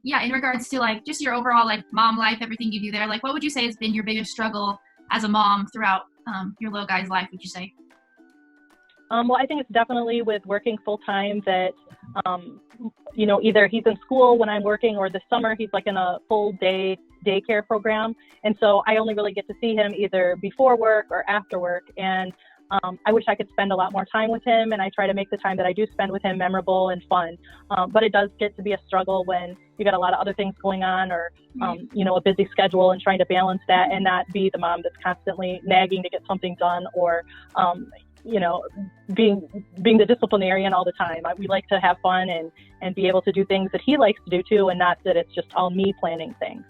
yeah, in regards to like just your overall like mom life, everything you do there, like what would you say has been your biggest struggle as a mom throughout your little guy's life, would you say? Well, I think it's definitely with working full time that, either he's in school when I'm working, or this summer he's like in a full day daycare program. And so I only really get to see him either before work or after work. And I wish I could spend a lot more time with him, and I try to make the time that I do spend with him memorable and fun. But it does get to be a struggle when you got a lot of other things going on, or, a busy schedule, and trying to balance that and not be the mom that's constantly nagging to get something done, or, being the disciplinarian all the time. We like to have fun and be able to do things that he likes to do too, and not that it's just all me planning things.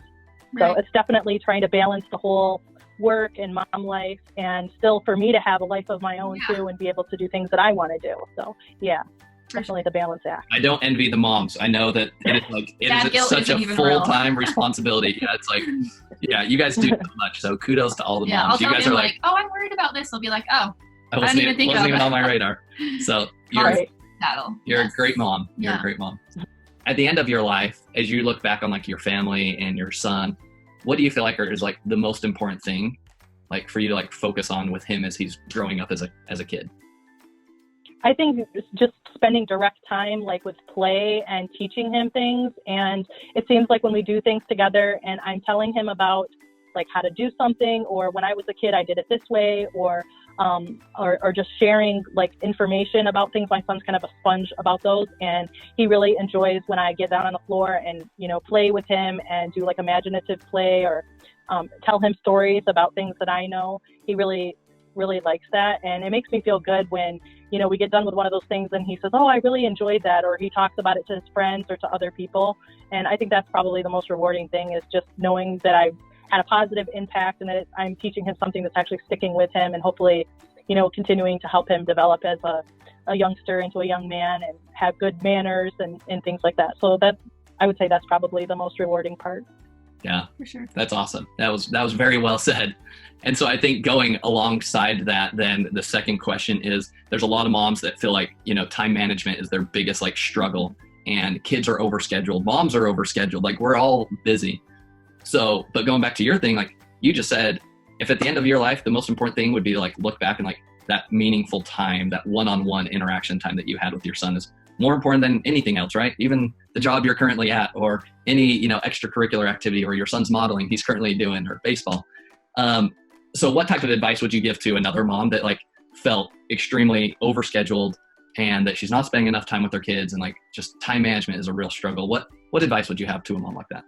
Right. So it's definitely trying to balance the whole work and mom life, and still for me to have a life of my own too, and be able to do things that I want to do. So definitely the balance act. I don't envy the moms. I know that it is such a full-time responsibility. Yeah, it's like, you guys do so much. So kudos to all the moms. I'll you guys are like, oh, I'm worried about this. They'll be like, oh, I wasn't even on my radar. So you're a great mom. You're a great mom. At the end of your life, as you look back on like your family and your son, what do you feel like is like the most important thing, like for you to like focus on with him as he's growing up as a kid? I think just spending direct time, like with play and teaching him things. And it seems like when we do things together and I'm telling him about like how to do something, or when I was a kid, I did it this way, or just sharing like information about things. My son's kind of a sponge about those, and he really enjoys when I get down on the floor and, play with him and do like imaginative play, or tell him stories about things that I know. He really, really likes that. And it makes me feel good when, we get done with one of those things and he says, oh, I really enjoyed that, or he talks about it to his friends or to other people. And I think that's probably the most rewarding thing, is just knowing that I've had a positive impact, and that I'm teaching him something that's actually sticking with him, and hopefully, continuing to help him develop as a youngster into a young man and have good manners and things like that. So I would say that's probably the most rewarding part. Yeah, for sure. That's awesome. That was very well said. And so I think going alongside that, then the second question is, there's a lot of moms that feel like, time management is their biggest like struggle, and kids are overscheduled. Moms are overscheduled. Like, we're all busy. So, but going back to your thing, like you just said, if at the end of your life, the most important thing would be to like look back and like that meaningful time, that one-on-one interaction time that you had with your son is more important than anything else, right? Even the job you're currently at, or any, extracurricular activity, or your son's modeling he's currently doing, or baseball. So what type of advice would you give to another mom that like felt extremely overscheduled, and that she's not spending enough time with her kids, and like just time management is a real struggle? What advice would you have to a mom like that?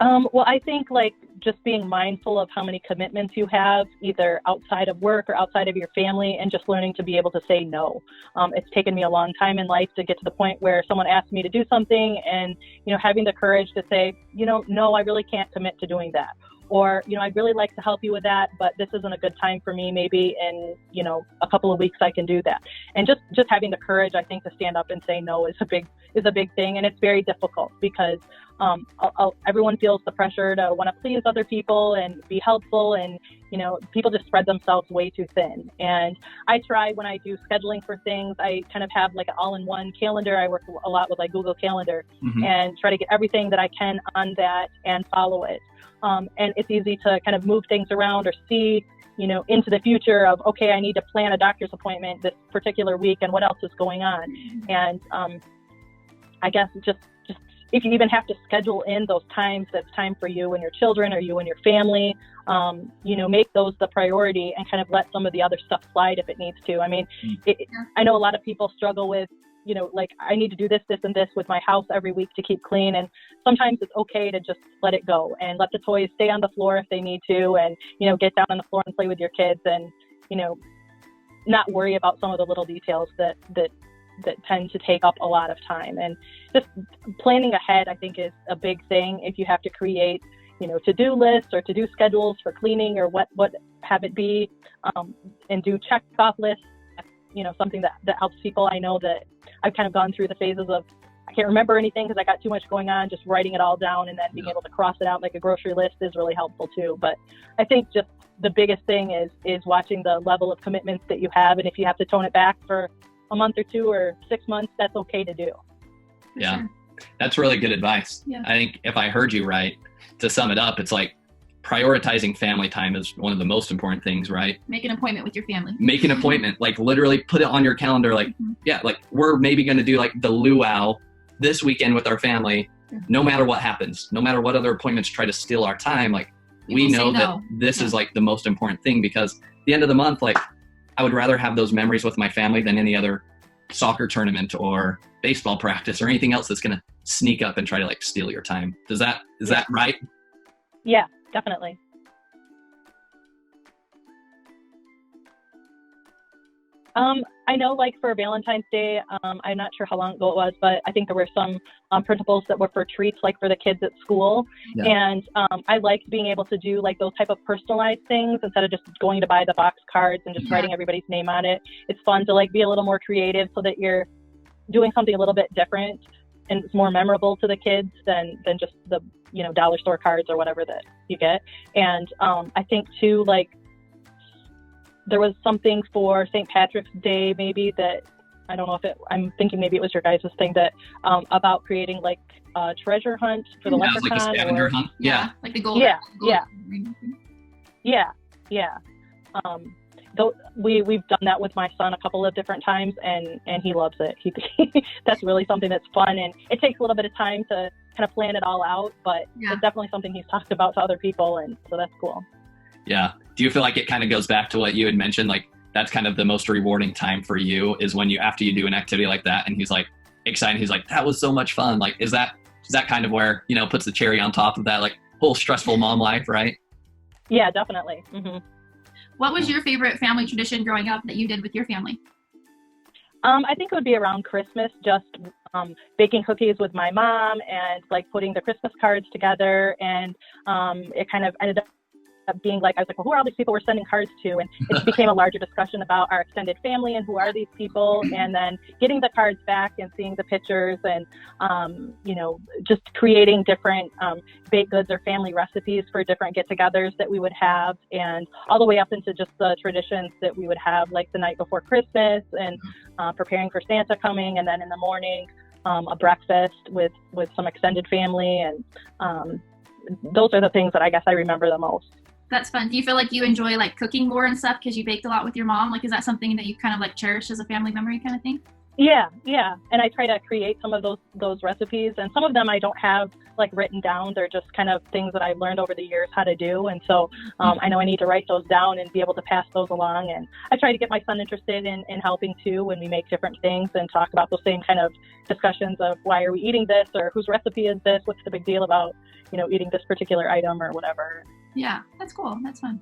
Well, I think like just being mindful of how many commitments you have, either outside of work or outside of your family, and just learning to be able to say no. It's taken me a long time in life to get to the point where someone asks me to do something, and, having the courage to say, no, I really can't commit to doing that. Or, I'd really like to help you with that, but this isn't a good time for me. Maybe in, a couple of weeks I can do that. And just having the courage, I think, to stand up and say no is a big thing. And it's very difficult because everyone feels the pressure to want to please other people and be helpful. And, people just spread themselves way too thin. And I try, when I do scheduling for things, I kind of have like an all-in-one calendar. I work a lot with like Google Calendar, and try to get everything that I can on that and follow it. And it's easy to kind of move things around, or see, into the future of, okay, I need to plan a doctor's appointment this particular week, and what else is going on. And I guess just if you even have to schedule in those times, that's time for you and your children, or you and your family, make those the priority, and kind of let some of the other stuff slide if it needs to. I mean, I know a lot of people struggle with, like, I need to do this, this, and this with my house every week to keep clean. And sometimes it's okay to just let it go and let the toys stay on the floor if they need to, and, get down on the floor and play with your kids, and, not worry about some of the little details that tend to take up a lot of time. And just planning ahead, I think, is a big thing. If you have to create, to-do lists or to-do schedules for cleaning, or what have it be, and do check-off lists, something that helps people. I know that I've kind of gone through the phases of, I can't remember anything because I got too much going on, just writing it all down, and then being able to cross it out like a grocery list is really helpful too. But I think just the biggest thing is watching the level of commitments that you have. And if you have to tone it back for a month or two or 6 months, that's okay to do. Yeah. That's really good advice. Yeah. I think if I heard you right, to sum it up, it's like prioritizing family time is one of the most important things, right? Make an appointment with your family. Make an appointment, like literally put it on your calendar. Like, yeah, like we're maybe going to do like the luau this weekend with our family, no matter what happens, no matter what other appointments try to steal our time. Like we know that this is like the most important thing, because at the end of the month, like I would rather have those memories with my family than any other soccer tournament or baseball practice or anything else that's going to sneak up and try to like steal your time. Is that right? Yeah, definitely. I know like for Valentine's Day, I'm not sure how long ago it was, but I think there were some principles that were for treats, like for the kids at school. Yeah. And I liked being able to do like those type of personalized things instead of just going to buy the box cards and just writing everybody's name on it. It's fun to like be a little more creative so that you're doing something a little bit different and it's more memorable to the kids than just the, dollar store cards or whatever that you get. And I think too, like, there was something for St. Patrick's Day, maybe that, I don't know if I'm thinking maybe it was your guys' thing that, about creating like a treasure hunt for the leprechaun. Like a scavenger hunt. Yeah. Like the gold. Yeah. We've done that with my son a couple of different times and he loves it. That's really something that's fun, and it takes a little bit of time to kind of plan it all out, but it's definitely something he's talked about to other people, and so that's cool. Yeah. Do you feel like it kind of goes back to what you had mentioned? Like that's kind of the most rewarding time for you is when after you do an activity like that and he's like excited, he's like, that was so much fun. Like, is that kind of where, puts the cherry on top of that, like whole stressful mom life, right? Yeah, definitely. Mm-hmm. What was your favorite family tradition growing up that you did with your family? I think it would be around Christmas, just baking cookies with my mom and like putting the Christmas cards together. And it kind of ended up being like, I was like, well, who are all these people we're sending cards to? And it became a larger discussion about our extended family and who are these people, and then getting the cards back and seeing the pictures and, just creating different baked goods or family recipes for different get-togethers that we would have, and all the way up into just the traditions that we would have like the night before Christmas and preparing for Santa coming, and then in the morning, a breakfast with some extended family. And those are the things that I guess I remember the most. That's fun. Do you feel like you enjoy like cooking more and stuff because you baked a lot with your mom? Like, is that something that you kind of like cherish as a family memory kind of thing? Yeah. And I try to create some of those recipes, and some of them I don't have like written down. They're just kind of things that I've learned over the years how to do. And so I know I need to write those down and be able to pass those along. And I try to get my son interested in helping too when we make different things and talk about those same kind of discussions of why are we eating this, or whose recipe is this? What's the big deal about, eating this particular item or whatever. Yeah, that's cool. That's fun.